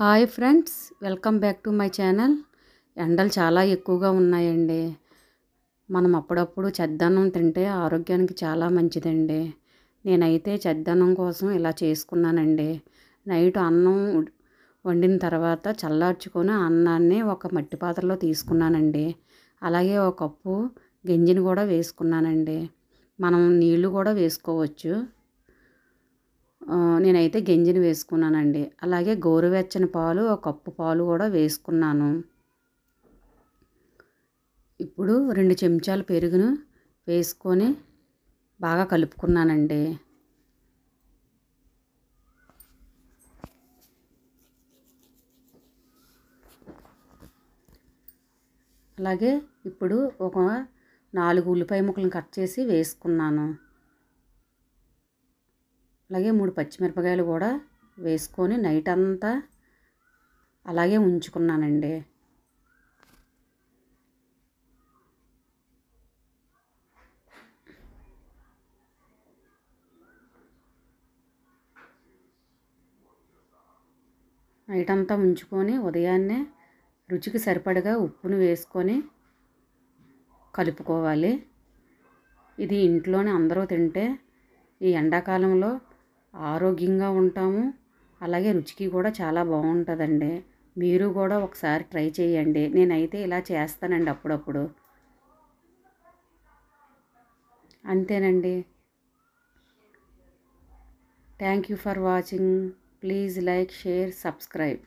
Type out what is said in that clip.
Hi friends, welcome back to my channel. ఎండలు చాలా ఎక్కువగా ఉన్నాయండి. మనం అప్పుడప్పుడు చద్దన్నం తింటే ఆరోగ్యానికి చాలా మంచిదండి. నేనైతే చద్దన్నం కోసం ఇలా చేసుకున్నానండి. నైట్ అన్నం వండిన తర్వాత చల్లార్చుకొని అన్నాన్ని ఒక మట్టి పాత్రలో తీసుకున్నానండి. అలాగే ఒక కప్పు గంజిని కూడా వేసుకున్నానండి. మనం నీళ్లు కూడా వేసుకోవచ్చు. నేనైతే గంజిని వేసుకున్నానండి. అలాగే గోరువెచ్చని పాలు ఒక కప్పు పాలు కూడా వేసుకున్నాను. ఇప్పుడు 2 చెంచాలు పెరుగును వేసుకొని బాగా కలుపుకున్నానండి. అలాగే ఇప్పుడు ఒక 4 ఉల్లిపాయ ముక్కలను కట్ చేసి వేసుకున్నాను. అలాగే 3 పచ్చిమిరపకాయలు కూడా వేసుకొని నైట్ అంతా అలాగే ఉంచుకున్నానండి. నైట్ అంతా ఉంచుకొని ఉదయాన్నే రుచికి సరిపడగా ఉప్పును వేసుకొని కలుపుకోవాలి. ఇది ఇంట్లోనే అందరూ తింటే ఈ ఎండాకాలంలో ఆరోగ్యంగా ఉంటాము. అలాగే రుచికి కూడా చాలా బాగుంటుందండి. మీరు కూడా ఒకసారి ట్రై చేయండి. నేనైతే ఇలా చేస్తానండి అప్పుడప్పుడు. అంతేనండి. Thank you for watching. Please like, share, subscribe.